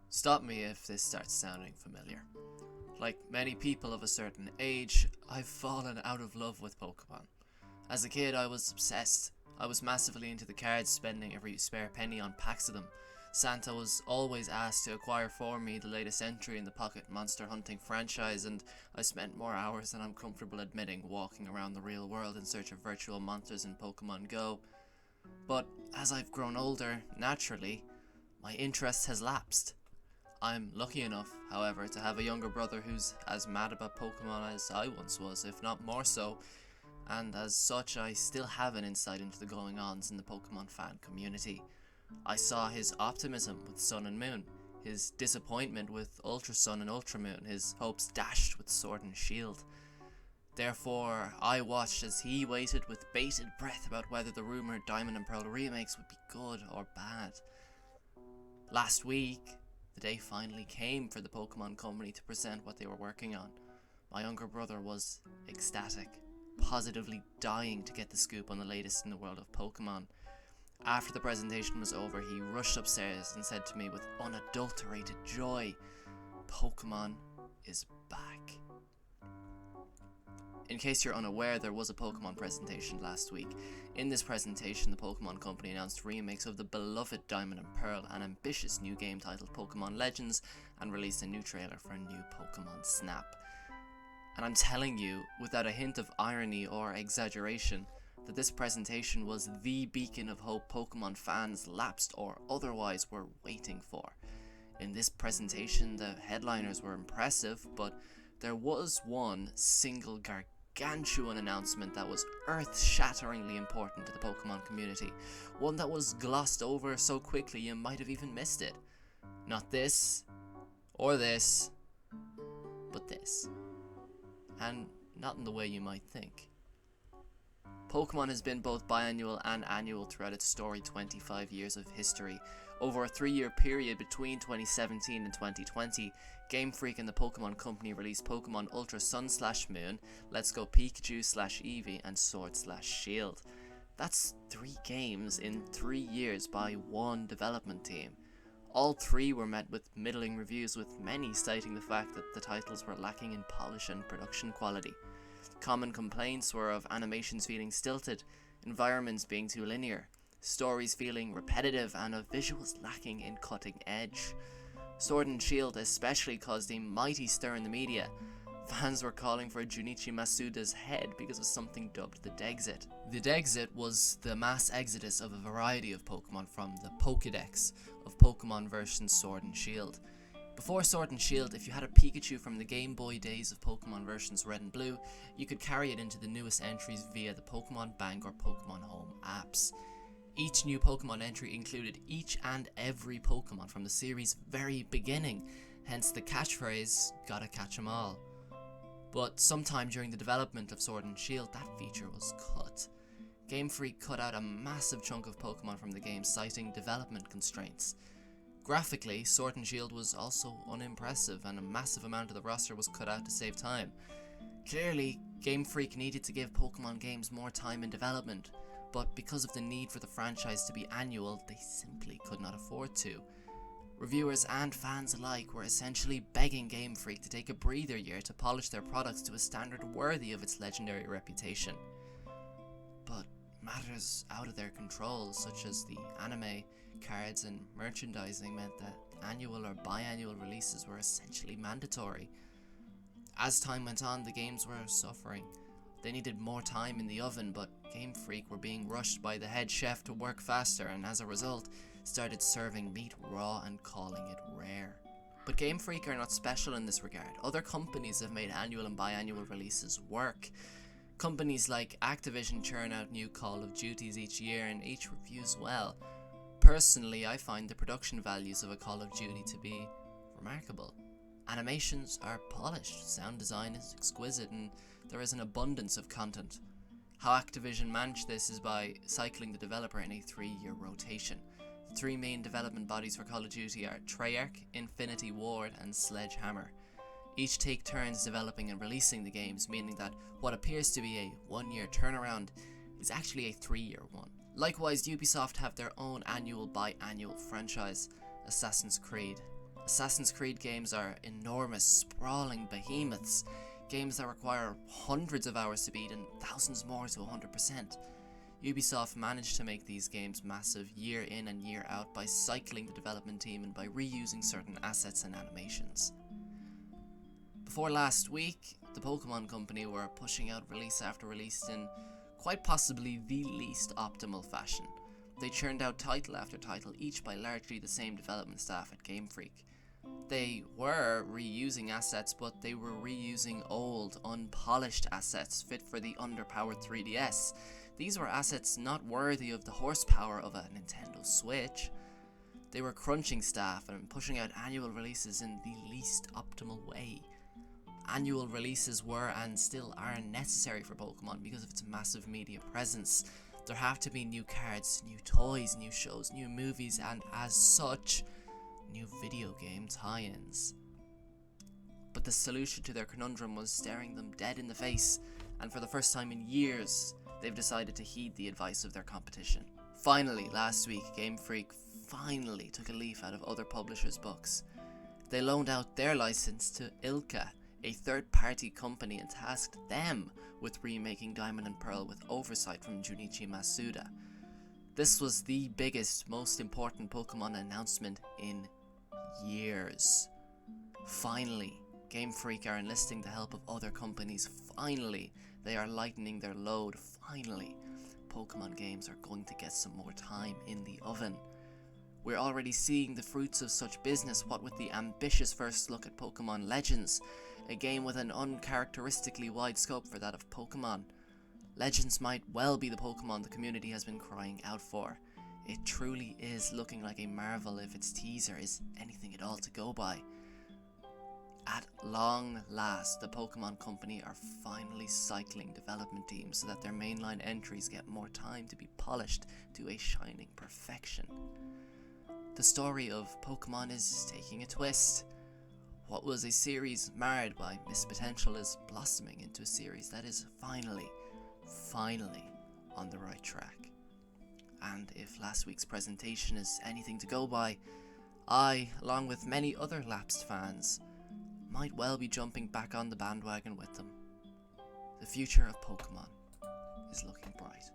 Stop me if this starts sounding familiar. Like many people of a certain age, I've fallen out of love with Pokemon. As a kid, I was obsessed. I was massively into the cards, spending every spare penny on packs of them. Santa was always asked to acquire for me the latest entry in the Pocket Monster Hunting franchise, and I spent more hours than I'm comfortable admitting walking around the real world in search of virtual monsters in Pokemon Go. But as I've grown older, naturally, my interest has lapsed. I'm lucky enough, however, to have a younger brother who's as mad about Pokemon as I once was, if not more so, and as such I still have an insight into the going-ons in the Pokemon fan community. I saw his optimism with Sun and Moon, his disappointment with Ultra Sun and Ultra Moon, his hopes dashed with Sword and Shield. Therefore, I watched as he waited with bated breath about whether the rumoured Diamond and Pearl remakes would be good or bad. Last week, the day finally came for the Pokemon Company to present what they were working on. My younger brother was ecstatic, positively dying to get the scoop on the latest in the world of Pokemon. After the presentation was over, he rushed upstairs and said to me with unadulterated joy, "Pokemon is back." In case you're unaware, there was a Pokemon presentation last week. In this presentation, the Pokemon Company announced remakes of the beloved Diamond and Pearl, an ambitious new game titled Pokemon Legends, and released a new trailer for a new Pokemon Snap. And I'm telling you, without a hint of irony or exaggeration, that this presentation was the beacon of hope Pokemon fans, lapsed or otherwise, were waiting for. In this presentation, the headliners were impressive, but there was one single gargantuan announcement that was earth-shatteringly important to the Pokemon community, one that was glossed over so quickly you might have even missed it. Not this, or this, but this. And not in the way you might think. Pokemon has been both biannual and annual throughout its storied 25 years of history. Over a 3-year period between 2017 and 2020, Game Freak and the Pokemon Company released Pokemon Ultra Sun/Moon, Let's Go Pikachu/Eevee, and Sword/Shield. That's 3 games in 3 years by one development team. All 3 were met with middling reviews, with many citing the fact that the titles were lacking in polish and production quality. Common complaints were of animations feeling stilted, environments being too linear, stories feeling repetitive, and of visuals lacking in cutting edge. Sword and Shield especially caused a mighty stir in the media. Fans were calling for Junichi Masuda's head because of something dubbed the Dexit. The Dexit was the mass exodus of a variety of Pokemon from the Pokédex of Pokemon versions Sword and Shield. Before Sword and Shield, if you had a Pikachu from the Game Boy days of Pokemon versions Red and Blue, you could carry it into the newest entries via the Pokemon Bank or Pokemon Home apps. Each new Pokemon entry included each and every Pokemon from the series' very beginning, hence the catchphrase, "Gotta catch 'em all." But sometime during the development of Sword and Shield, that feature was cut. Game Freak cut out a massive chunk of Pokemon from the game, citing development constraints. Graphically, Sword and Shield was also unimpressive, and a massive amount of the roster was cut out to save time. Clearly, Game Freak needed to give Pokemon games more time in development, but because of the need for the franchise to be annual, they simply could not afford to. Reviewers and fans alike were essentially begging Game Freak to take a breather year to polish their products to a standard worthy of its legendary reputation. But matters out of their control, such as the anime, cards, and merchandising, meant that annual or biannual releases were essentially mandatory. As time went on, the games were suffering. They needed more time in the oven, but Game Freak were being rushed by the head chef to work faster, and as a result, started serving meat raw and calling it rare. But Game Freak are not special in this regard. Other companies have made annual and biannual releases work. Companies like Activision churn out new Call of Duties each year, and each reviews well. Personally, I find the production values of a Call of Duty to be remarkable. Animations are polished, sound design is exquisite, and there is an abundance of content. How Activision managed this is by cycling the developer in a 3-year rotation. The 3 main development bodies for Call of Duty are Treyarch, Infinity Ward, and Sledgehammer. Each take turns developing and releasing the games, meaning that what appears to be a 1-year turnaround is actually a 3-year one. Likewise, Ubisoft have their own annual biannual franchise, Assassin's Creed. Assassin's Creed games are enormous, sprawling behemoths, games that require hundreds of hours to beat and thousands more to 100%. Ubisoft managed to make these games massive year in and year out by cycling the development team and by reusing certain assets and animations. Before last week, the Pokemon Company were pushing out release after release in quite possibly the least optimal fashion. They churned out title after title, each by largely the same development staff at Game Freak. They were reusing assets, but they were reusing old, unpolished assets fit for the underpowered 3DS. These were assets not worthy of the horsepower of a Nintendo Switch. They were crunching staff and pushing out annual releases in the least optimal way. Annual releases were and still are necessary for Pokemon because of its massive media presence. There have to be new cards, new toys, new shows, new movies, and as such, new video game tie-ins. But the solution to their conundrum was staring them dead in the face, and for the first time in years, they've decided to heed the advice of their competition. Finally, last week, Game Freak finally took a leaf out of other publishers' books. They loaned out their license to Ilka, a third-party company, and tasked them with remaking Diamond and Pearl with oversight from Junichi Masuda. This was the biggest, most important Pokemon announcement in years. Finally, Game Freak are enlisting the help of other companies. Finally, they are lightening their load. Finally, Pokemon games are going to get some more time in the oven. We're already seeing the fruits of such business, what with the ambitious first look at Pokemon Legends, a game with an uncharacteristically wide scope for that of Pokemon. Legends might well be the Pokemon the community has been crying out for. It truly is looking like a marvel if its teaser is anything at all to go by. At long last, the Pokemon Company are finally cycling development teams so that their mainline entries get more time to be polished to a shining perfection. The story of Pokemon is taking a twist. What was a series marred by missed potential is blossoming into a series that is finally on the right track. And if last week's presentation is anything to go by, I, along with many other lapsed fans, might well be jumping back on the bandwagon with them. The future of Pokemon is looking bright.